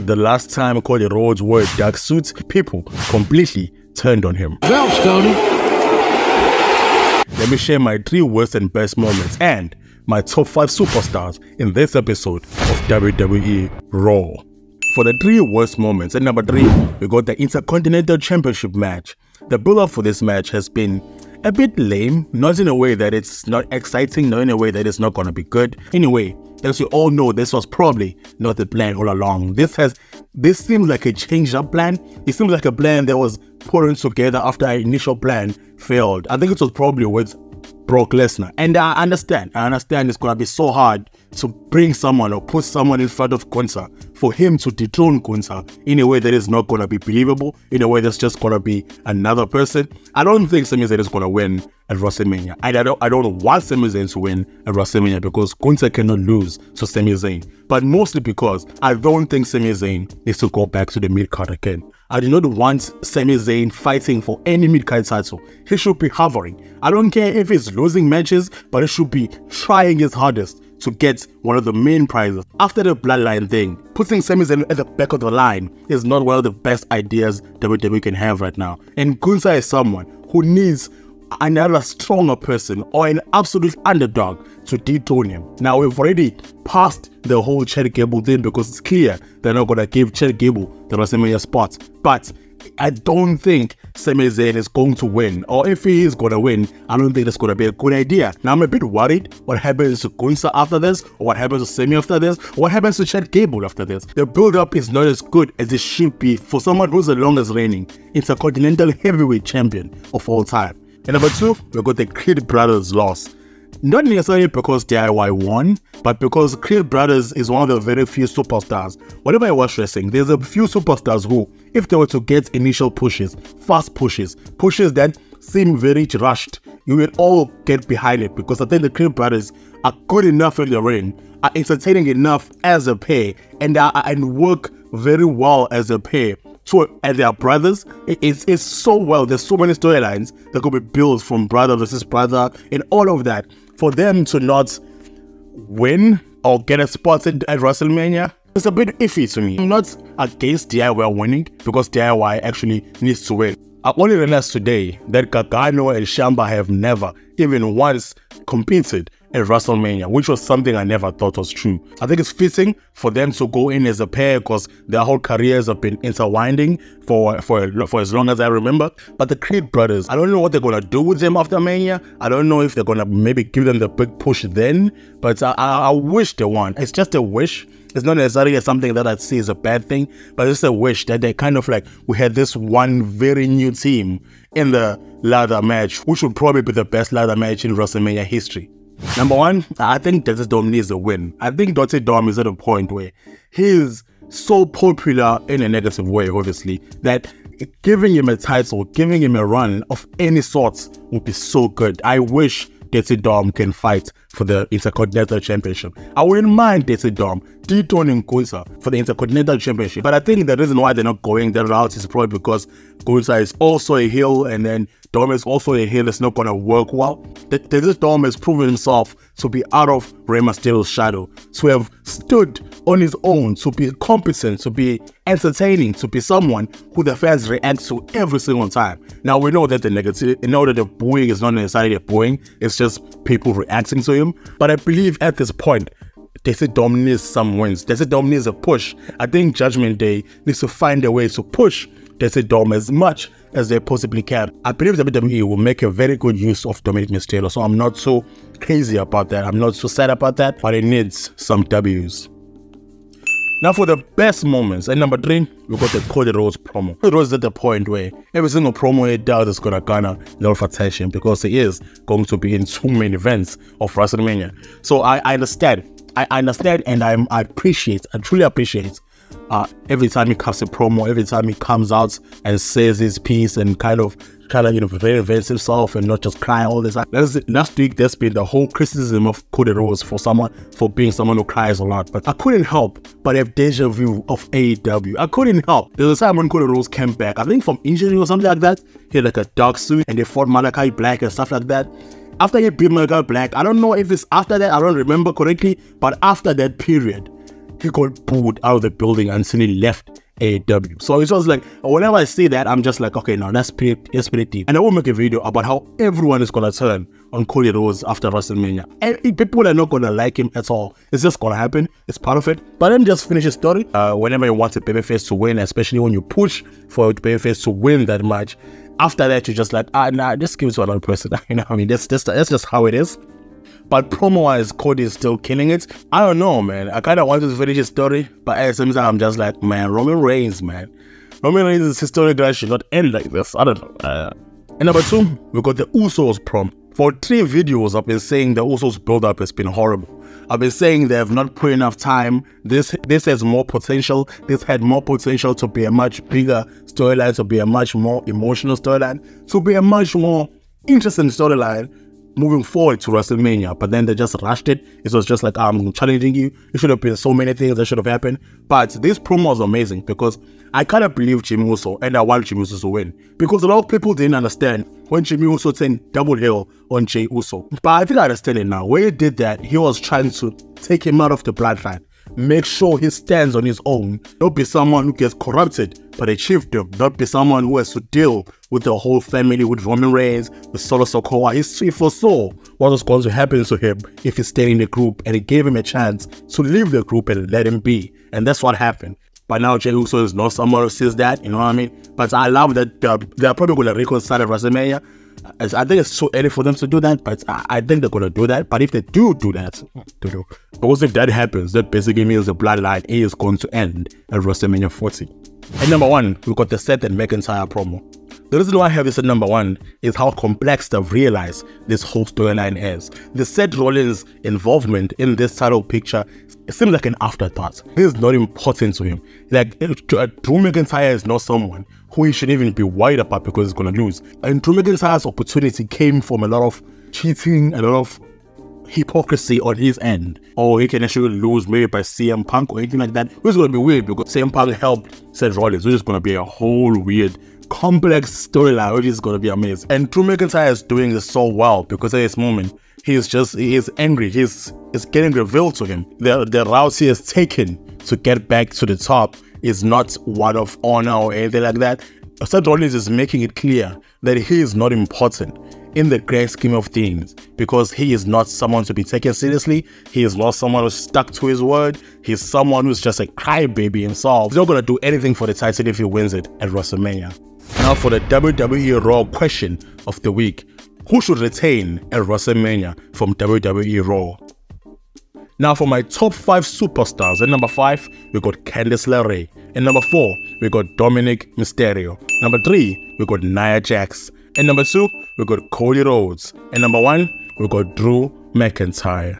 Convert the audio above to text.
The last time Cody Rhodes wore a dark suit, people completely turned on him. Belts, Cody. Let me share my 3 worst and best moments and my top 5 superstars in this episode of WWE Raw. For the 3 worst moments, at number 3, we got the Intercontinental Championship match. The build-up for this match has been a bit lame, not in a way that it's not exciting, not in a way that it's not gonna be good. Anyway, as you all know, this was probably not the plan all along. This seems like a changed up plan. It seems like a plan that was put together after our initial plan failed. I think it was probably with Brock Lesnar, and I understand it's gonna be so hard to bring someone or put someone in front of Gunther for him to dethrone Gunther in a way that is not gonna be believable, in a way that's just gonna be another person. I don't think Sami Zayn is gonna win at WrestleMania. I don't want Sami Zayn to win at WrestleMania because Gunther cannot lose to Sami Zayn, but mostly because I don't think Sami Zayn needs to go back to the mid-card again. I do not want Sami Zayn fighting for any mid-card title. He should be hovering. I don't care if he's losing matches, but he should be trying his hardest to get one of the main prizes. After the bloodline thing, putting Sami Zayn at the back of the line is not one of the best ideas WWE can have right now. And Gunther is someone who needs another stronger person or an absolute underdog to dethrone him. Now, we've already passed the whole Chad Gable thing because it's clear they're not going to give Chad Gable the WrestleMania spot. But I don't think Sami Zayn is going to win, or if he is going to win, I don't think that's going to be a good idea. Now, I'm a bit worried what happens to Gunther after this, or what happens to Sami after this, or what happens to Chad Gable after this. The build-up is not as good as it should be for someone who's the longest reigning Intercontinental Heavyweight Champion of all time. And number 2, we got the Creed Brothers loss. Not necessarily because DIY won, but because Creed Brothers is one of the very few superstars. Whenever I watch wrestling, there's a few superstars who, if they were to get initial pushes, fast pushes that seem very rushed, you will all get behind it, because I think the Creed Brothers are good enough in the ring, are entertaining enough as a pair, and work very well as a pair. So, and their brothers, it's so well. There's so many storylines that could be built from brother versus brother and all of that. For them to not win or get a spot at WrestleMania, it's a bit iffy to me. I'm not against DIY winning because DIY actually needs to win. I only realized today that Gargano and Ciampa have never even once competed at WrestleMania, which was something I never thought was true. I think it's fitting for them to go in as a pair because their whole careers have been intertwining for as long as I remember. But the Creed Brothers, I don't know what they're going to do with them after Mania. I don't know if they're going to maybe give them the big push then, but I wish they won. It's just a wish. It's not necessarily something that I'd see as a bad thing, but it's a wish that they kind of like, we had this one very new team in the ladder match, which would probably be the best ladder match in WrestleMania history. Number 1, I think Dr. Dom needs a win. I think Dr. Dom is at a point where he's so popular in a negative way, obviously, that giving him a title, giving him a run of any sort would be so good. I wish Dr. Dom can fight for the Intercontinental Championship. I wouldn't mind Dr. Dom dethroning Gunther for the Intercontinental Championship, but I think the reason why they're not going that route is probably because Gunther is also a heel, and then Dom is also a heel. It's not going to work well. Dr. Dom has proven himself to be out of Rey Mysterio's shadow, to have stood on his own, to be competent, to be entertaining, to be someone who the fans react to every single time. Now, we know that the booing is not necessarily a booing, it's just people reacting to him. But I believe at this point, Dr. Dom needs some wins. Dr. Dom needs a push. I think Judgment Day needs to find a way to push Dr. Dom as much as they possibly can. I believe WWE will make a very good use of Dominic Mysterio, so I'm not so crazy about that. I'm not so sad about that, but it needs some W's. Now for the best moments, at number 3, we got the Cody Rhodes promo. Cody Rhodes is at the point where every single promo he does is gonna garner a lot of attention because he is going to be in 2 main events of WrestleMania. So I understand, and I truly appreciate every time he cuts a promo, every time he comes out and says his piece and kind of reinvents himself and not just crying all the time. Last week, there's been the whole criticism of Cody Rhodes for being someone who cries a lot, but I couldn't help but have deja vu of AEW. I couldn't help. There was a time when Cody Rhodes came back, I think from injury or something like that. He had like a dark suit and they fought Malachi Black and stuff like that. After he beat Malachi Black, I don't know if it's after that, I don't remember correctly, but after that period, he got booed out of the building until he left AEW. So it was like, whenever I see that, I'm just like, okay, now that's pretty deep. And I will make a video about how everyone is gonna turn on Cody Rhodes after WrestleMania. And people are not gonna like him at all. It's just gonna happen. It's part of it. But let me just finish the story. Whenever you want a babyface to win, especially when you push for a babyface to win that match, after that you're just like, nah, just give it to another person. You know what I mean? That's just how it is. But promo-wise, Cody is still killing it. I don't know, man. I kind of wanted to finish his story, but at the same time, I'm just like, man, Roman Reigns, man. Roman Reigns' history that should not end like this. I don't know. And number 2, we got the USOS prom. For 3 videos, I've been saying the USOS build-up has been horrible. I've been saying they have not put enough time. This has more potential. This had more potential to be a much bigger storyline, to be a much more emotional storyline, to be a much more interesting storyline moving forward to WrestleMania. But then they just rushed it. It was just like, I'm challenging you. It should have been so many things that should have happened. But this promo was amazing because I kind of believe Jimmy Uso, and I want Jimmy Uso to win. Because a lot of people didn't understand when Jimmy Uso turned double heel on Jey Uso. But I think I understand it now. When he did that, he was trying to take him out of the bloodline. Make sure he stands on his own. Don't be someone who gets corrupted by the chiefdom. Don't be someone who has to deal with the whole family, with Roman Reigns, with Solo Sikoa. He foresaw what was going to happen to him if he stayed in the group, and it gave him a chance to leave the group and let him be. And that's what happened. But now Jey Uso is not someone who says that, you know what I mean? But I love that they're probably going to reconcile at WrestleMania. I think it's too early for them to do that, but I think they're going to do that. But if they do that, because if that happens, that basically means the bloodline is going to end at WrestleMania 40. At number 1, we got the Seth and McIntyre promo. The reason why I have this at number 1 is how complex they've realized this whole storyline is. The Seth Rollins involvement in this title picture, it seems like an afterthought. It is not important to him. Like, Drew McIntyre is not someone who he should even be worried about because he's going to lose. And Drew McIntyre's opportunity came from a lot of cheating, a lot of hypocrisy on his end. Or he can actually lose maybe by CM Punk or anything like that, which is going to be weird because CM Punk helped Seth Rollins, which is going to be a whole weird complex storyline, which is going to be amazing. And Drew McIntyre is doing this so well because at this moment he is angry. It's getting revealed to him. The route he has taken to get back to the top is not one of honor or anything like that. Seth Rollins is making it clear that he is not important in the grand scheme of things because he is not someone to be taken seriously. He is not someone who's stuck to his word. He's someone who's just a crybaby himself. He's not going to do anything for the title if he wins it at WrestleMania. Now for the WWE Raw question of the week. Who should retain at WrestleMania from WWE Raw? Now for my top 5 superstars, at number 5, we got Candice LeRae. At number 4, we got Dominic Mysterio. Number 3, we got Nia Jax. At number 2, we got Cody Rhodes. And number 1, we got Drew McIntyre.